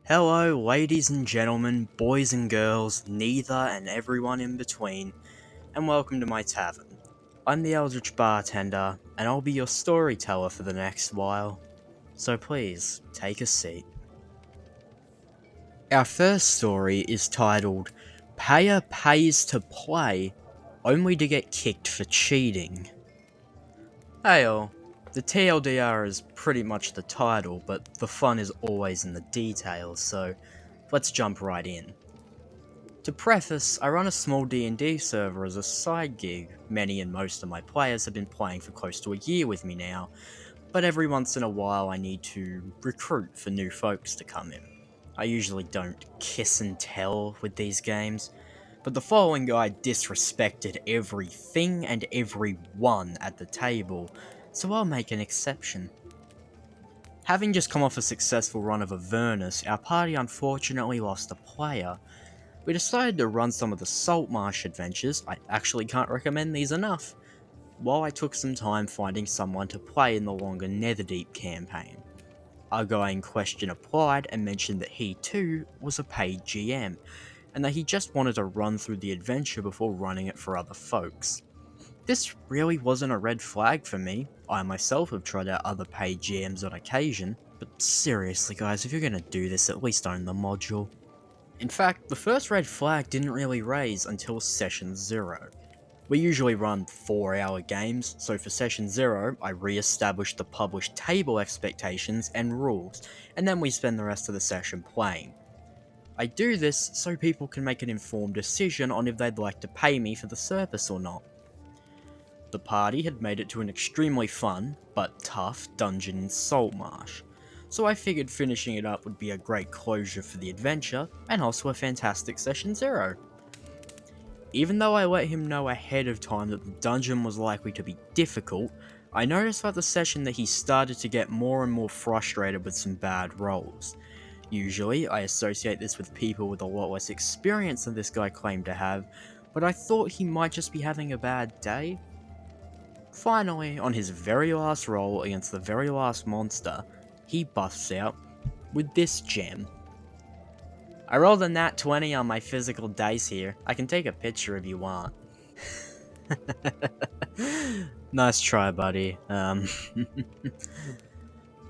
Hello, ladies and gentlemen, boys and girls, neither and everyone in between, and welcome to my tavern. I'm the Eldritch Bartender, and I'll be your storyteller for the next while, so please, take a seat. Our first story is titled, Payer Pays to Play, Only to Get Kicked for Cheating. Hey all, the TLDR is pretty much the title, but the fun is always in the details, so let's jump right in. To preface, I run a small D&D server as a side gig. Many and most of my players have been playing for close to a year with me now, but every once in a while I need to recruit for new folks to come in. I usually don't kiss and tell with these games, but the following guy disrespected everything and everyone at the table, so I'll make an exception. Having just come off a successful run of Avernus, our party unfortunately lost a player. We decided to run some of the Saltmarsh adventures. I actually can't recommend these enough, while I took some time finding someone to play in the longer Netherdeep campaign. Our guy in question applied and mentioned that he too was a paid GM, and that he just wanted to run through the adventure before running it for other folks. This really wasn't a red flag for me. I myself have tried out other paid GMs on occasion, but seriously guys, if you're gonna do this, at least own the module. In fact, the first red flag didn't really raise until session 0. We usually run 4-hour games, so for session 0, I re-established the published table expectations and rules, and then we spend the rest of the session playing. I do this so people can make an informed decision on if they'd like to pay me for the service or not. The party had made it to an extremely fun, but tough, dungeon in Saltmarsh, so I figured finishing it up would be a great closure for the adventure, and also a fantastic session 0. Even though I let him know ahead of time that the dungeon was likely to be difficult, I noticed throughout the session that he started to get more and more frustrated with some bad rolls. Usually, I associate this with people with a lot less experience than this guy claimed to have, but I thought he might just be having a bad day. Finally, on his very last roll against the very last monster, he busts out with this gem. I rolled a nat 20 on my physical dice here. I can take a picture if you want. Nice try, buddy.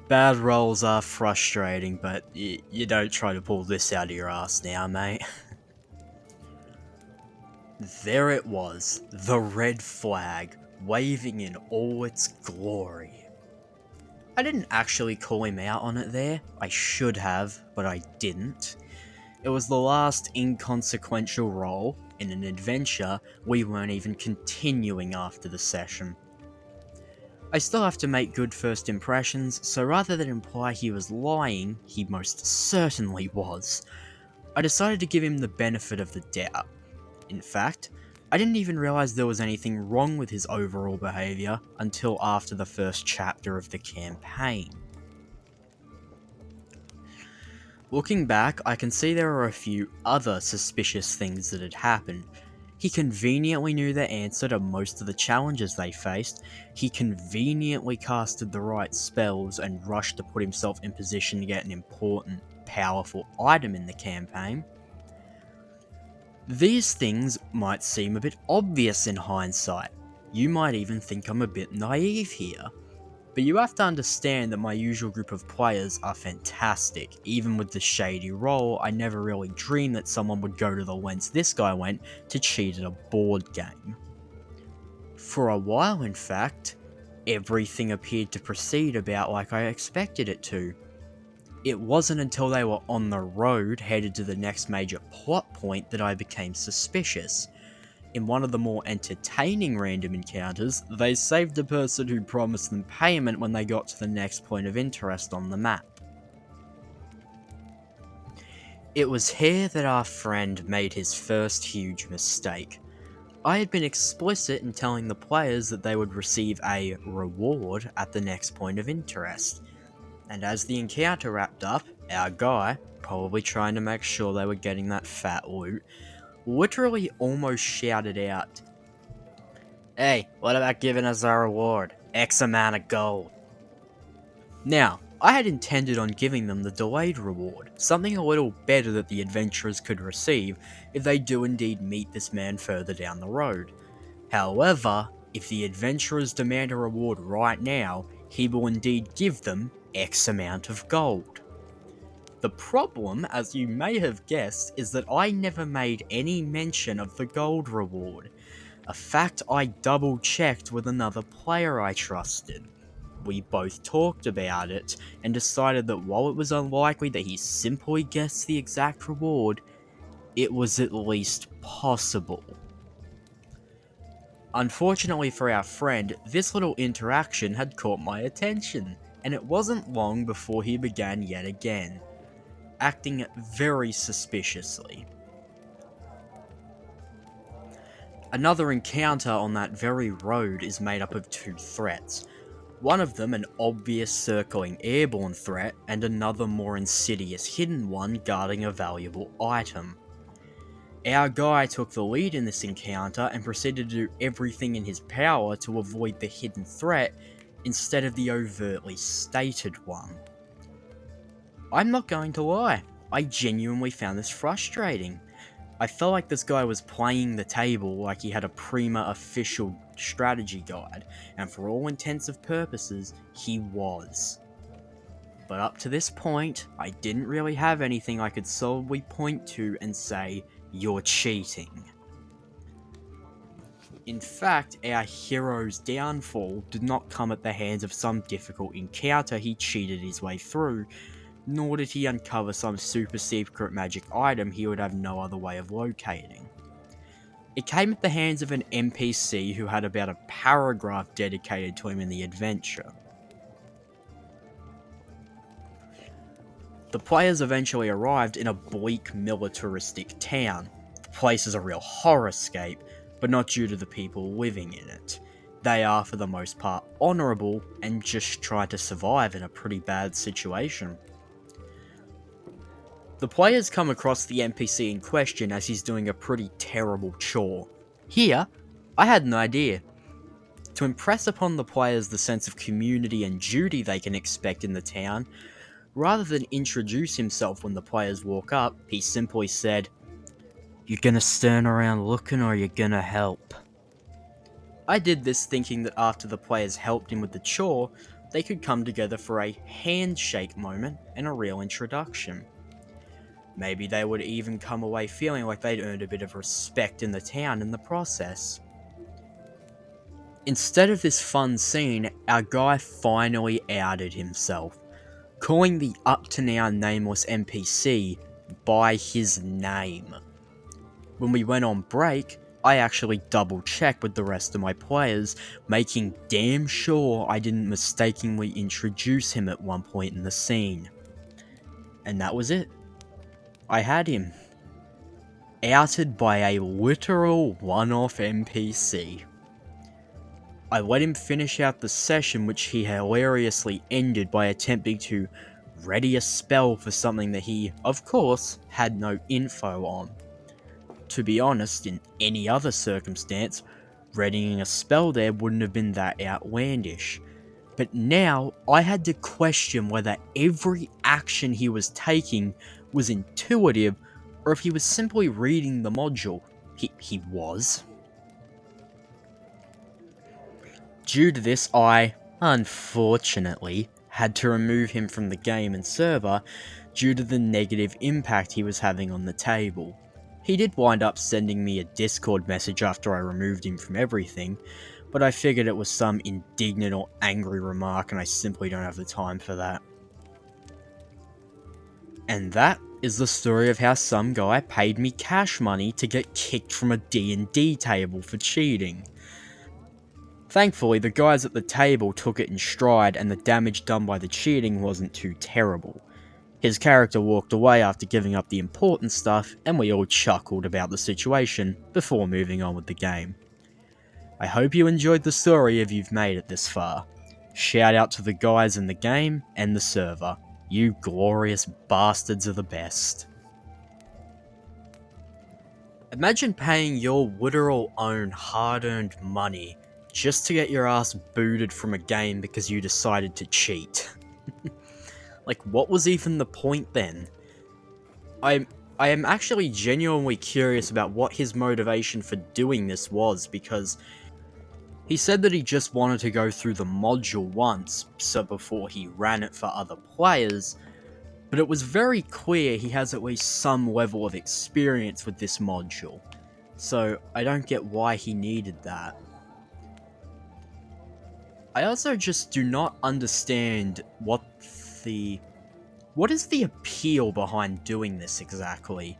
Bad rolls are frustrating, but you don't try to pull this out of your ass now, mate. There it was, the red flag, waving in all its glory. I didn't actually call him out on it there. I should have, but I didn't. It was the last inconsequential roll in an adventure we weren't even continuing after the session. I still have to make good first impressions, so rather than imply he was lying, he most certainly was, I decided to give him the benefit of the doubt. In fact, I didn't even realise there was anything wrong with his overall behaviour until after the first chapter of the campaign. Looking back, I can see there are a few other suspicious things that had happened. He conveniently knew the answer to most of the challenges they faced, he conveniently casted the right spells and rushed to put himself in position to get an important, powerful item in the campaign. These things might seem a bit obvious in hindsight. You might even think I'm a bit naive here. But you have to understand that my usual group of players are fantastic. Even with the shady roll, I never really dreamed that someone would go to the lengths this guy went to cheat at a board game. For a while, in fact, everything appeared to proceed about like I expected it to. It wasn't until they were on the road headed to the next major plot point that I became suspicious. In one of the more entertaining random encounters, they saved the person who promised them payment when they got to the next point of interest on the map. It was here that our friend made his first huge mistake. I had been explicit in telling the players that they would receive a reward at the next point of interest. And as the encounter wrapped up, our guy, probably trying to make sure they were getting that fat loot, literally almost shouted out, "Hey, what about giving us our reward? X amount of gold." Now, I had intended on giving them the delayed reward, something a little better that the adventurers could receive if they do indeed meet this man further down the road. However, if the adventurers demand a reward right now, he will indeed give them X amount of gold. The problem, as you may have guessed, is that I never made any mention of the gold reward, a fact I double checked with another player I trusted. We both talked about it, and decided that while it was unlikely that he simply guessed the exact reward, it was at least possible. Unfortunately for our friend, this little interaction had caught my attention, and it wasn't long before he began yet again, acting very suspiciously. Another encounter on that very road is made up of two threats. One of them an obvious circling airborne threat, and another more insidious hidden one guarding a valuable item. Our guy took the lead in this encounter and proceeded to do everything in his power to avoid the hidden threat instead of the overtly stated one. I'm not going to lie, I genuinely found this frustrating. I felt like this guy was playing the table like he had a prima official strategy guide, and for all intents and purposes, he was. But up to this point, I didn't really have anything I could solidly point to and say, "You're cheating." In fact, our hero's downfall did not come at the hands of some difficult encounter he cheated his way through, nor did he uncover some super secret magic item he would have no other way of locating. It came at the hands of an NPC who had about a paragraph dedicated to him in the adventure. The players eventually arrived in a bleak militaristic town. The place is a real horrorscape, but not due to the people living in it. They are for the most part honourable and just try to survive in a pretty bad situation. The players come across the NPC in question as he's doing a pretty terrible chore. Here, I had an idea. To impress upon the players the sense of community and duty they can expect in the town, rather than introduce himself when the players walk up, he simply said, "You gonna stand around looking or you gonna help?" I did this thinking that after the players helped him with the chore, they could come together for a handshake moment and a real introduction. Maybe they would even come away feeling like they'd earned a bit of respect in the town in the process. Instead of this fun scene, our guy finally outed himself, calling the up-to-now nameless NPC by his name. When we went on break, I actually double-checked with the rest of my players, making damn sure I didn't mistakenly introduce him at one point in the scene. And that was it. I had him. Outed by a literal one-off NPC. I let him finish out the session, which he hilariously ended by attempting to ready a spell for something that he, of course, had no info on. To be honest, in any other circumstance, readying a spell there wouldn't have been that outlandish. But now, I had to question whether every action he was taking was intuitive, or if he was simply reading the module. He was. Due to this, I, unfortunately, had to remove him from the game and server due to the negative impact he was having on the table. He did wind up sending me a Discord message after I removed him from everything, but I figured it was some indignant or angry remark and I simply don't have the time for that. And that is the story of how some guy paid me cash money to get kicked from a D&D table for cheating. Thankfully, the guys at the table took it in stride and the damage done by the cheating wasn't too terrible. His character walked away after giving up the important stuff, and we all chuckled about the situation before moving on with the game. I hope you enjoyed the story if you've made it this far. Shout out to the guys in the game and the server. You glorious bastards are the best. Imagine paying your literal own hard-earned money just to get your ass booted from a game because you decided to cheat. Like, what was even the point then? I am actually genuinely curious about what his motivation for doing this was, because he said that he just wanted to go through the module once, so before he ran it for other players, but it was very clear he has at least some level of experience with this module, so I don't get why he needed that. I also just do not understand what is the appeal behind doing this exactly?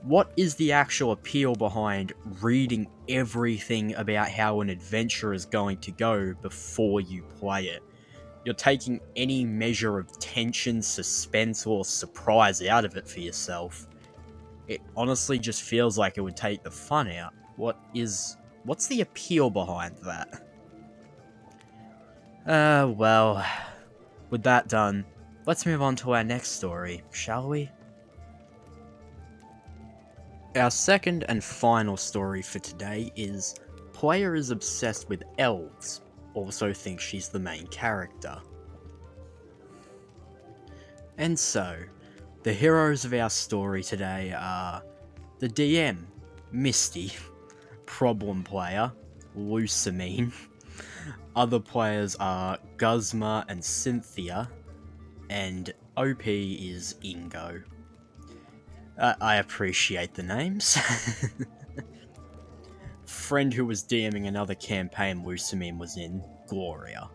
What is the actual appeal behind reading everything about how an adventure is going to go before you play it? You're taking any measure of tension, suspense, or surprise out of it for yourself. It honestly just feels like it would take the fun out. What's the appeal behind that? Well, with that done, let's move on to our next story, shall we? Our second and final story for today is player is obsessed with elves, also thinks she's the main character. And so, the heroes of our story today are the DM, Misty, problem player, Lusamine. Other players are Guzma and Cynthia, and OP is Ingo. I appreciate the names. Friend who was DMing another campaign Lusamine was in, Gloria.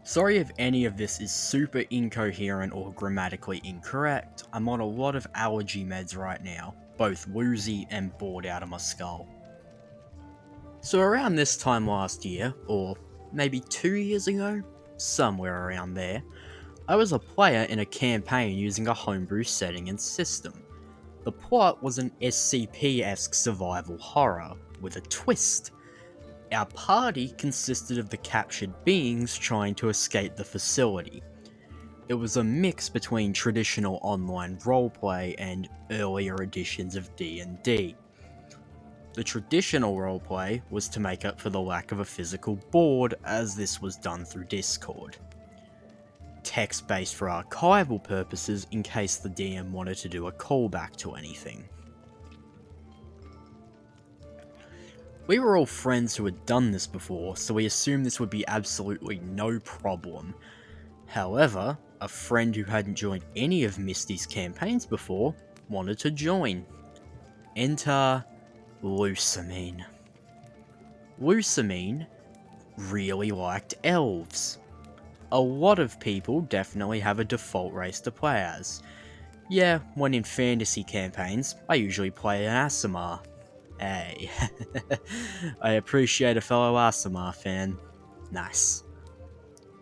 Sorry if any of this is super incoherent or grammatically incorrect. I'm on a lot of allergy meds right now, both woozy and bored out of my skull. So around this time last year, or maybe 2 years ago, somewhere around there, I was a player in a campaign using a homebrew setting and system. The plot was an SCP-esque survival horror, with a twist. Our party consisted of the captured beings trying to escape the facility. It was a mix between traditional online roleplay and earlier editions of D&D. The traditional roleplay was to make up for the lack of a physical board, as this was done through Discord. Text-based for archival purposes in case the DM wanted to do a callback to anything. We were all friends who had done this before, so we assumed this would be absolutely no problem. However, a friend who hadn't joined any of Misty's campaigns before wanted to join. Enter Lusamine. Lusamine really liked elves. A lot of people definitely have a default race to play as. Yeah, when in fantasy campaigns, I usually play an Aasimar. Hey, I appreciate a fellow Aasimar fan. Nice.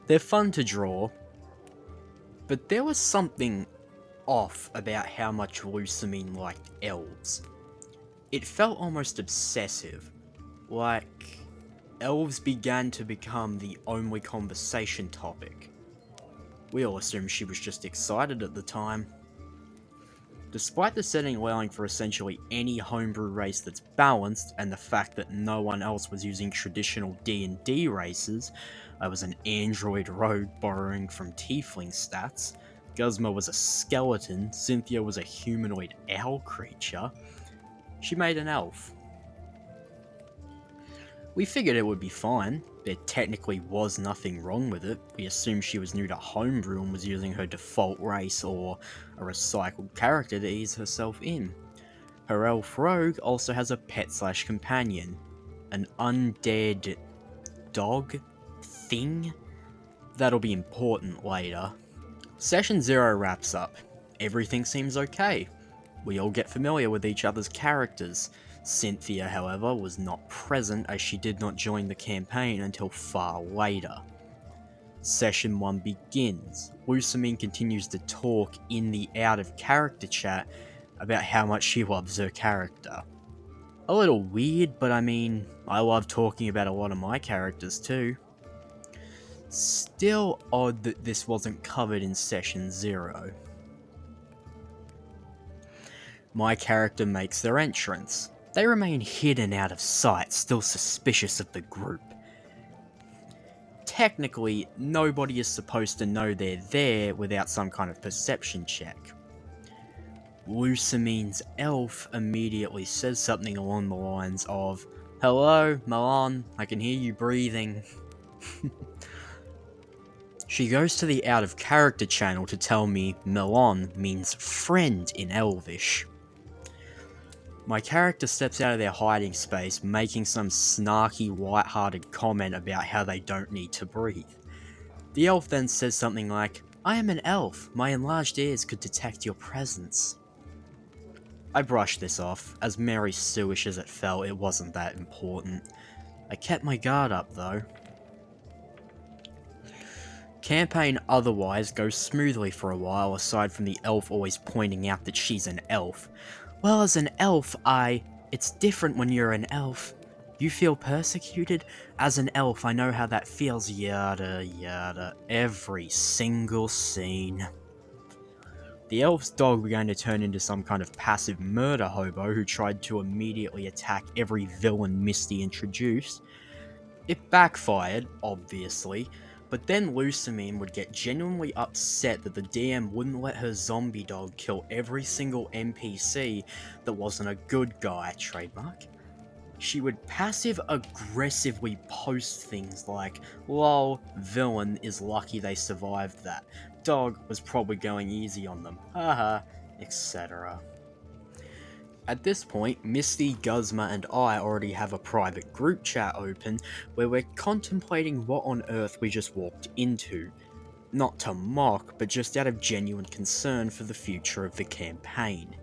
They're fun to draw, but there was something off about how much Lusamine liked elves. It felt almost obsessive, like elves began to become the only conversation topic. We all assumed she was just excited at the time. Despite the setting allowing for essentially any homebrew race that's balanced, and the fact that no one else was using traditional D&D races, I was an android rogue borrowing from tiefling stats, Guzma was a skeleton, Cynthia was a humanoid owl creature, she made an elf. We figured it would be fine. There technically was nothing wrong with it. We assumed she was new to homebrew and was using her default race or a recycled character to ease herself in. Her elf rogue also has a pet/companion. An undead dog thing? That'll be important later. Session 0 wraps up. Everything seems okay. We all get familiar with each other's characters. Cynthia, however, was not present as she did not join the campaign until far later. Session 1 begins. Lusamine continues to talk in the out-of-character chat about how much she loves her character. A little weird, but I mean, I love talking about a lot of my characters too. Still odd that this wasn't covered in Session 0. My character makes their entrance. They remain hidden out of sight, still suspicious of the group. technically, nobody is supposed to know they're there without some kind of perception check. Lucamine's elf immediately says something along the lines of, "Hello, Milan, I can hear you breathing." She goes to the out of character channel to tell me Milan means friend in Elvish. My character steps out of their hiding space, making some snarky, light-hearted comment about how they don't need to breathe. The elf then says something like, "I am an elf, my enlarged ears could detect your presence." I brushed this off, as Mary Suish as it felt, it wasn't that important. I kept my guard up though. Campaign otherwise goes smoothly for a while, aside from the elf always pointing out that she's an elf. "Well, as an elf, it's different when you're an elf. You feel persecuted? As an elf, I know how that feels, yada yada, every single scene." The elf's dog began to turn into some kind of passive murder hobo who tried to immediately attack every villain Misty introduced. It backfired, obviously, but then Lucamine would get genuinely upset that the DM wouldn't let her zombie dog kill every single NPC that wasn't a good guy, trademark. She would passive-aggressively post things like, "Lol, villain is lucky they survived that. Dog was probably going easy on them, haha," etc. At this point, Misty, Guzma, and I already have a private group chat open where we're contemplating what on earth we just walked into. Not to mock, but just out of genuine concern for the future of the campaign.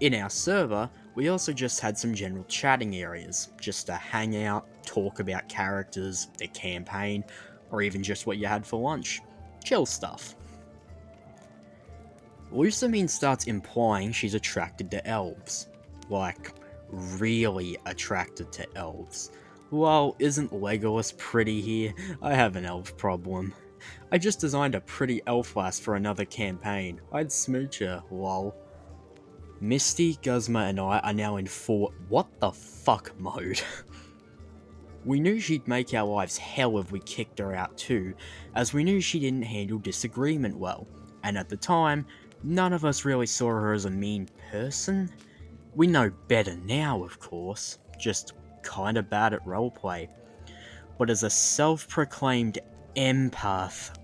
In our server, we also just had some general chatting areas, just to hang out, talk about characters, their campaign, or even just what you had for lunch. Chill stuff. Lucamine starts implying she's attracted to elves. Like, really attracted to elves. Well, isn't Legolas pretty here? I have an elf problem. I just designed a pretty elf lass for another campaign. I'd smooch her, lol. Misty, Guzma, and I are now in full what the fuck mode. We knew she'd make our lives hell if we kicked her out too, as we knew she didn't handle disagreement well, and at the time, none of us really saw her as a mean person. We know better now, of course, just kinda bad at roleplay. But as a self-proclaimed empath,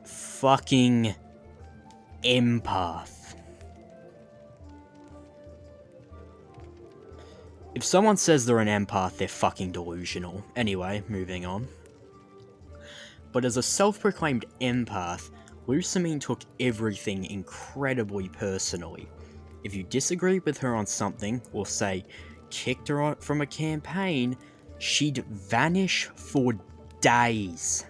fucking empath. If someone says they're an empath, they're fucking delusional. Anyway, moving on. But as a self-proclaimed empath, Lucamine took everything incredibly personally. If you disagree with her on something, or say, kicked her out from a campaign, she'd vanish for days,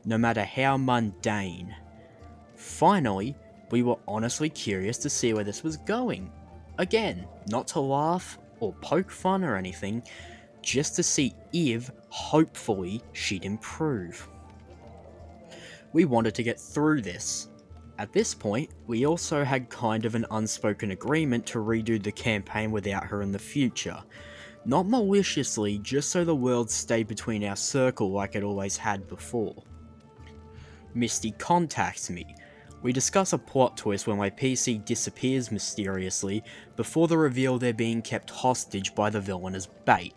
no matter how mundane. Finally, we were honestly curious to see where this was going. Again, not to laugh or poke fun or anything, just to see if, hopefully, she'd improve. We wanted to get through this. At this point, we also had kind of an unspoken agreement to redo the campaign without her in the future. Not maliciously, just so the world stayed between our circle like it always had before. Misty contacts me. We discuss a plot twist where my PC disappears mysteriously before the reveal they're being kept hostage by the villain as bait.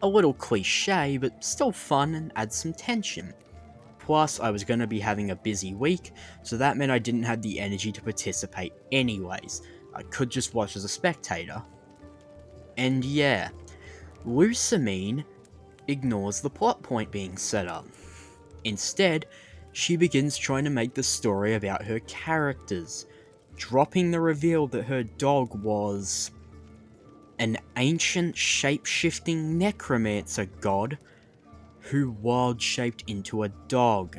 A little cliche, but still fun and adds some tension. Plus, I was going to be having a busy week, so that meant I didn't have the energy to participate anyways. I could just watch as a spectator. And yeah, Lucamine ignores the plot point being set up. Instead, she begins trying to make the story about her characters, dropping the reveal that her dog was an ancient shape-shifting necromancer god who wild-shaped into a dog.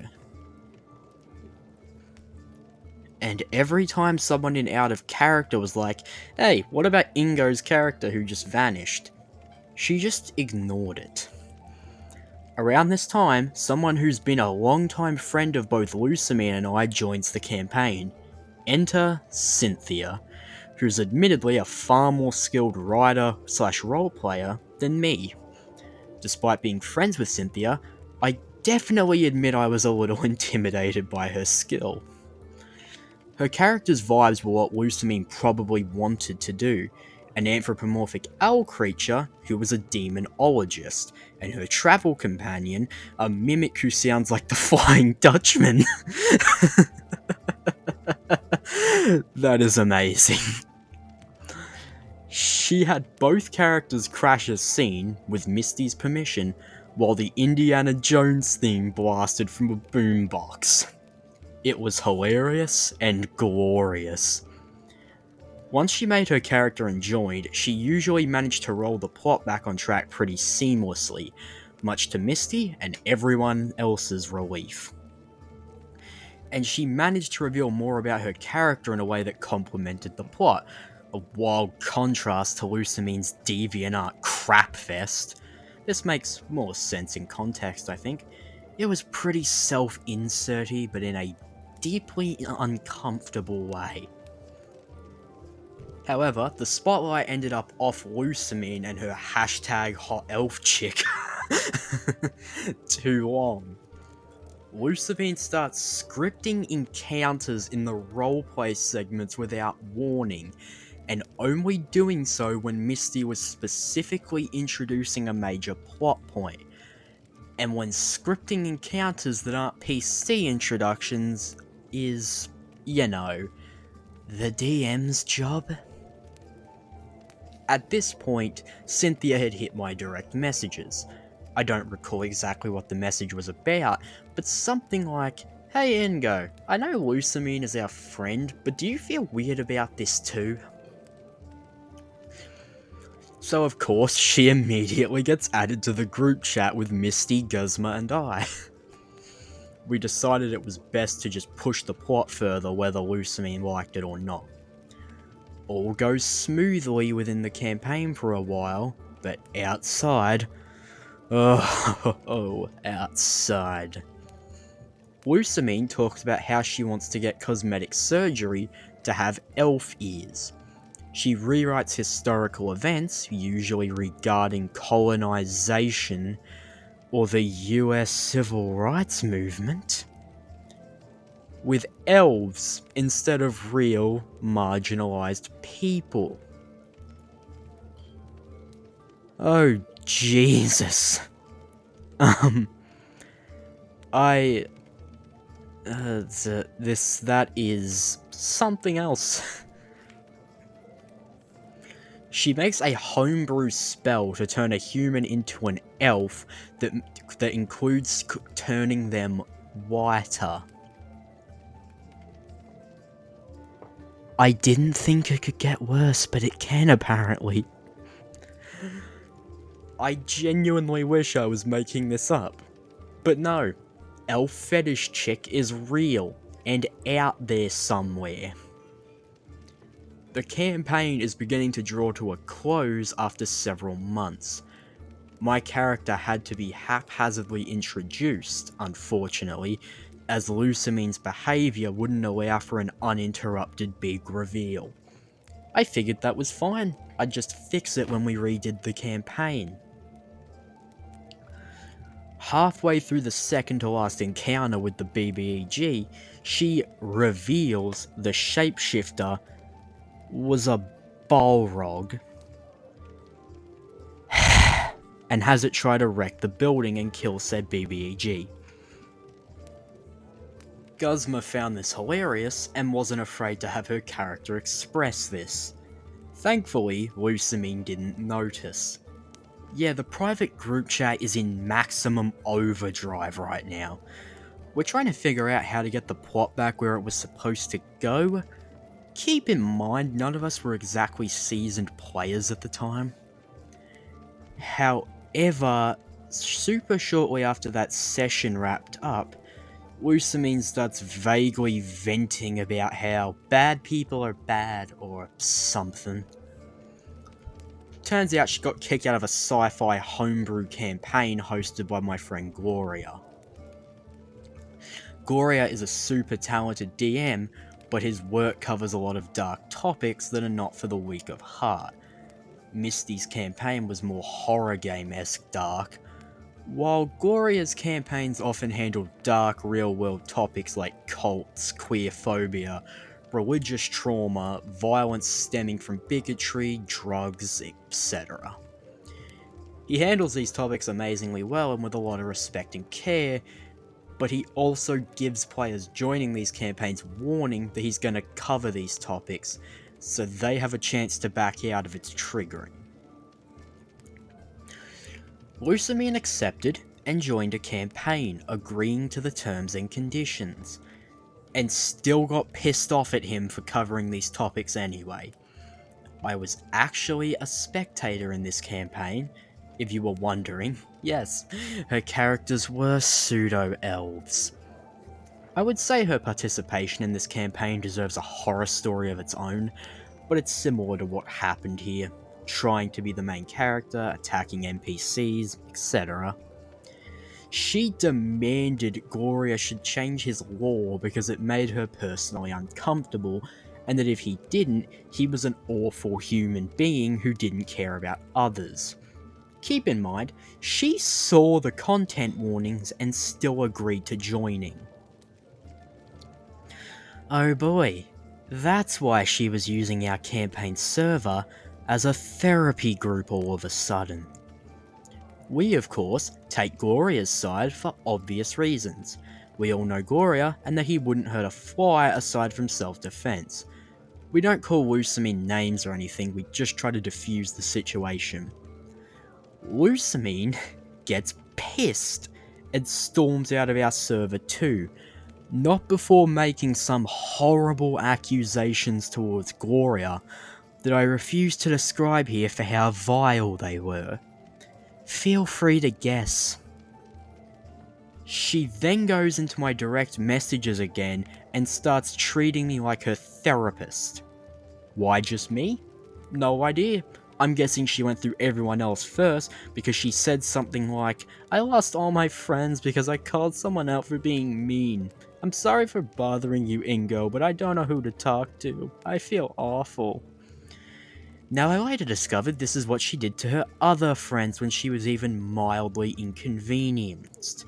And every time someone in out of character was like, "Hey, what about Ingo's character who just vanished?" she just ignored it. Around this time, someone who's been a long-time friend of both Lucamine and I joins the campaign. Enter Cynthia, who's admittedly a far more skilled writer slash role player than me. Despite being friends with Cynthia, I definitely admit I was a little intimidated by her skill. Her character's vibes were what Lusamine probably wanted to do, an anthropomorphic owl creature who was a demonologist, and her travel companion, a mimic who sounds like the Flying Dutchman. That is amazing. She had both characters crash a scene, with Misty's permission, while the Indiana Jones theme blasted from a boombox. It was hilarious and glorious. Once she made her character enjoyed, she usually managed to roll the plot back on track pretty seamlessly, much to Misty and everyone else's relief. And she managed to reveal more about her character in a way that complemented the plot, a wild contrast to Lusamine's DeviantArt crapfest. This makes more sense in context, I think. It was pretty self-inserty, but in a deeply uncomfortable way. However, the spotlight ended up off Lusamine and her hashtag hot elf chick too long. Lusamine starts scripting encounters in the roleplay segments without warning, and only doing so when Misty was specifically introducing a major plot point. And when scripting encounters that aren't PC introductions is, you know, the DM's job. At this point, Cynthia had hit my direct messages. I don't recall exactly what the message was about, but something like, "Hey Ingo, I know Lusamine is our friend, but do you feel weird about this too?" So of course, she immediately gets added to the group chat with Misty, Guzma, and I. We decided it was best to just push the plot further whether Lusamine liked it or not. All goes smoothly within the campaign for a while, but outside... outside. Lusamine talks about how she wants to get cosmetic surgery to have elf ears. She rewrites historical events, usually regarding colonization or the US Civil Rights Movement, with elves instead of real, marginalized people. Oh, Jesus. That is something else. She makes a homebrew spell to turn a human into an elf that includes turning them whiter. I didn't think it could get worse, but it can apparently. I genuinely wish I was making this up. But no, elf fetish chick is real and out there somewhere. The campaign is beginning to draw to a close after several months. My character had to be haphazardly introduced, unfortunately, as Lusamine's behaviour wouldn't allow for an uninterrupted big reveal. I figured that was fine, I'd just fix it when we redid the campaign. Halfway through the second to last encounter with the BBEG, she reveals the shapeshifter was a Balrog, and has it try to wreck the building and kill said BBEG. Guzma found this hilarious and wasn't afraid to have her character express this. Thankfully, Lusamine didn't notice. Yeah, the private group chat is in maximum overdrive right now. We're trying to figure out how to get the plot back where it was supposed to go. Keep in mind, none of us were exactly seasoned players at the time. However, super shortly after that session wrapped up, Lusamine starts vaguely venting about how bad people are bad or something. Turns out she got kicked out of a sci-fi homebrew campaign hosted by my friend Gloria. Gloria is a super talented DM but his work covers a lot of dark topics that are not for the weak of heart. Misty's campaign was more horror game-esque dark, while Gloria's campaigns often handled dark real-world topics like cults, queerphobia, religious trauma, violence stemming from bigotry, drugs, etc. He handles these topics amazingly well and with a lot of respect and care, but he also gives players joining these campaigns warning that he's going to cover these topics, so they have a chance to back out if it's triggering. Lusamine accepted and joined a campaign, agreeing to the terms and conditions, and still got pissed off at him for covering these topics anyway. I was actually a spectator in this campaign, if you were wondering. Yes, her characters were pseudo-elves. I would say her participation in this campaign deserves a horror story of its own, but it's similar to what happened here, trying to be the main character, attacking NPCs, etc. She demanded Gloria should change his lore because it made her personally uncomfortable, and that if he didn't, he was an awful human being who didn't care about others. Keep in mind, she saw the content warnings and still agreed to joining. Oh boy, that's why she was using our campaign server as a therapy group all of a sudden. We, of course, take Gloria's side for obvious reasons. We all know Gloria, and that he wouldn't hurt a fly aside from self-defense. We don't call Lusamine names or anything, we just try to defuse the situation. Lusamine gets pissed and storms out of our server too, not before making some horrible accusations towards Gloria that I refuse to describe here for how vile they were. Feel free to guess. She then goes into my direct messages again and starts treating me like her therapist. Why just me? No idea. I'm guessing she went through everyone else first because she said something like, "I lost all my friends because I called someone out for being mean. I'm sorry for bothering you, Ingo, but I don't know who to talk to. I feel awful." Now, I later discovered this is what she did to her other friends when she was even mildly inconvenienced.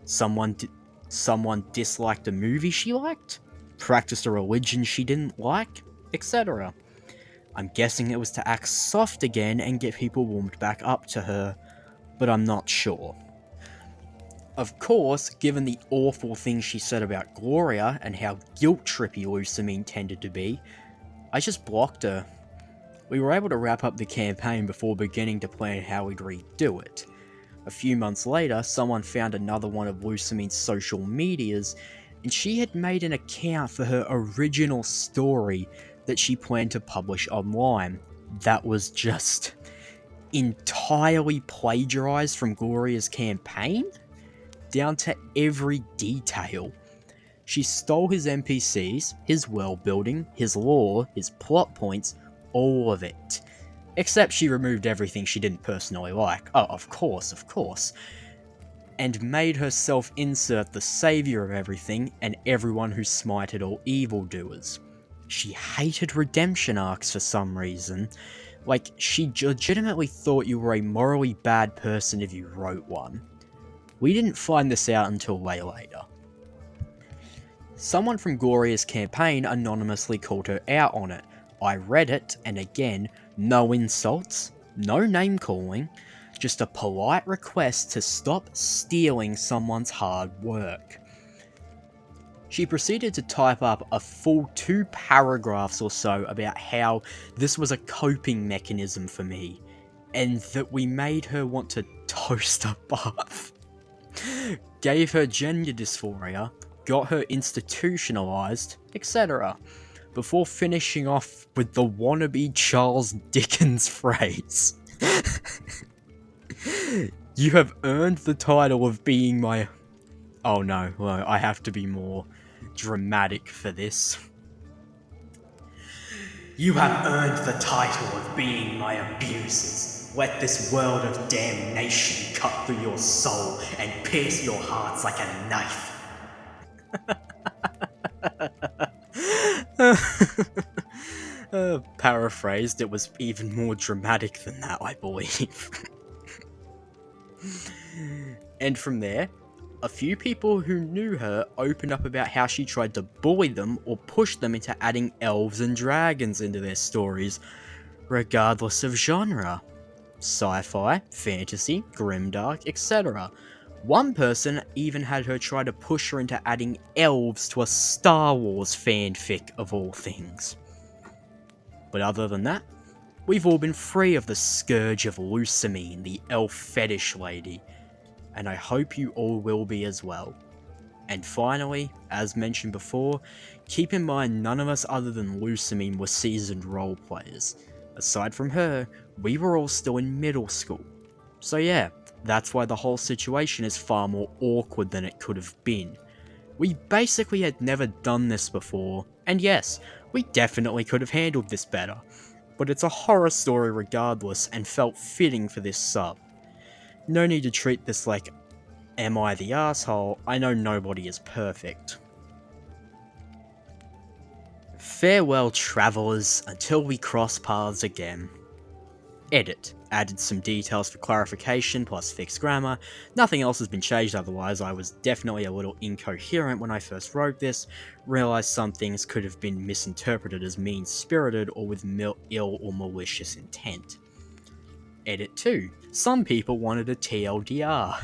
Someone disliked a movie she liked, practiced a religion she didn't like, etc. I'm guessing it was to act soft again and get people warmed back up to her, but I'm not sure. Of course, given the awful things she said about Gloria and how guilt-trippy Lusamine tended to be, I just blocked her. We were able to wrap up the campaign before beginning to plan how we'd redo it. A few months later, someone found another one of Lusamine's social medias, and she had made an account for her original story that she planned to publish online. That was just entirely plagiarized from Gloria's campaign, down to every detail. She stole his NPCs, his world building, his lore, his plot points, all of it. Except she removed everything she didn't personally like. Oh, of course. And made herself insert the savior of everything and everyone who smited all evildoers. She hated redemption arcs for some reason. Like, she legitimately thought you were a morally bad person if you wrote one. We didn't find this out until way later. Someone from Gloria's campaign anonymously called her out on it. I read it, and again, no insults, no name calling, just a polite request to stop stealing someone's hard work. She proceeded to type up a full 2 paragraphs or so about how this was a coping mechanism for me, and that we made her want to toast a bath. Gave her gender dysphoria, got her institutionalized, etc. Before finishing off with the wannabe Charles Dickens phrase. "You have earned the title of being my..." Oh no, well, I have to be more dramatic for this. "You have earned the title of being my abusers. Let this world of damnation cut through your soul and pierce your hearts like a knife." Paraphrased, it was even more dramatic than that, I believe. And from there, a few people who knew her opened up about how she tried to bully them or push them into adding elves and dragons into their stories, regardless of genre. Sci-fi, fantasy, grimdark, etc. One person even had her try to push her into adding elves to a Star Wars fanfic of all things. But other than that, we've all been free of the scourge of Lusamine, the elf fetish lady, and I hope you all will be as well. And finally, as mentioned before, keep in mind none of us other than Lusamine were seasoned roleplayers. Aside from her, we were all still in middle school. So yeah, that's why the whole situation is far more awkward than it could have been. We basically had never done this before, and yes, we definitely could have handled this better, but it's a horror story regardless and felt fitting for this sub. No need to treat this like, am I the asshole? I know nobody is perfect. Farewell, travellers, until we cross paths again. Edit. Added some details for clarification plus fixed grammar. Nothing else has been changed otherwise. I was definitely a little incoherent when I first wrote this. Realised some things could have been misinterpreted as mean-spirited or with ill or malicious intent. Edit 2. Some people wanted a TLDR.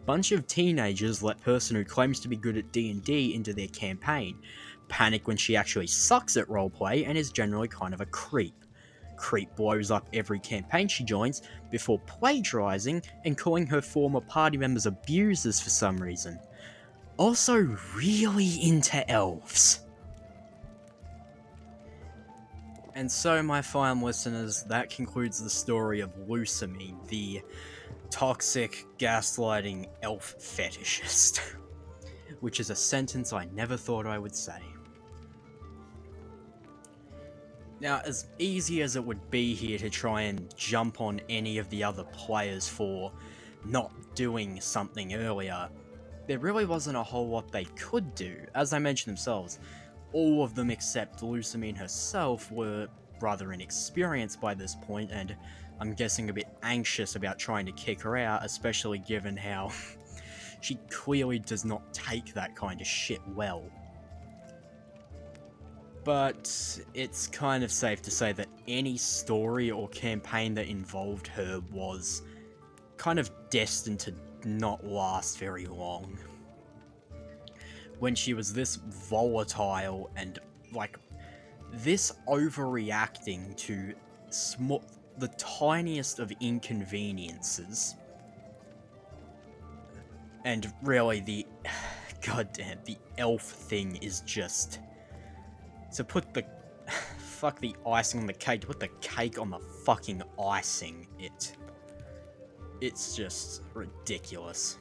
Bunch of teenagers let person who claims to be good at D&D into their campaign. Panic when she actually sucks at roleplay and is generally kind of a creep. Creep blows up every campaign she joins before plagiarizing and calling her former party members abusers for some reason. Also really into elves. And so, my fine listeners, that concludes the story of Lusamine, the toxic, gaslighting elf fetishist. Which is a sentence I never thought I would say. Now, as easy as it would be here to try and jump on any of the other players for not doing something earlier, there really wasn't a whole lot they could do. As I mentioned themselves, all of them except Lusamine herself were rather inexperienced by this point, and I'm guessing a bit anxious about trying to kick her out, especially given how she clearly does not take that kind of shit well. But it's kind of safe to say that any story or campaign that involved her was kind of destined to not last very long. When she was this volatile and, like, this overreacting to the tiniest of inconveniences. And really, the elf thing is just... To put the... fuck the icing on the cake, to put the cake on the fucking icing, it's just ridiculous.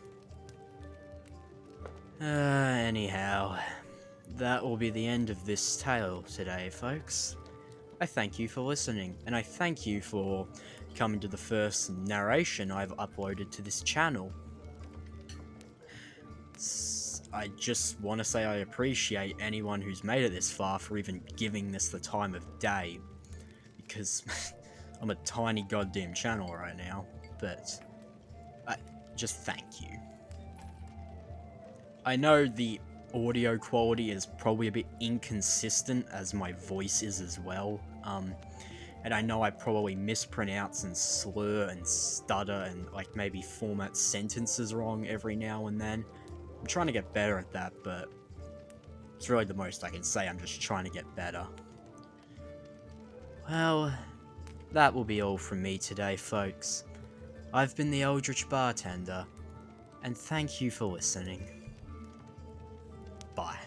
Anyhow, that will be the end of this tale today, folks. I thank you for listening, and I thank you for coming to the first narration I've uploaded to this channel. I just want to say I appreciate anyone who's made it this far for even giving this the time of day, because I'm a tiny goddamn channel right now, but just thank you. I know the audio quality is probably a bit inconsistent, as my voice is as well, and I know I probably mispronounce and slur and stutter and, like, maybe format sentences wrong every now and then. I'm trying to get better at that, but it's really the most I can say. I'm just trying to get better. Well, that will be all from me today, folks. I've been the Eldritch Bartender, and thank you for listening. Bye.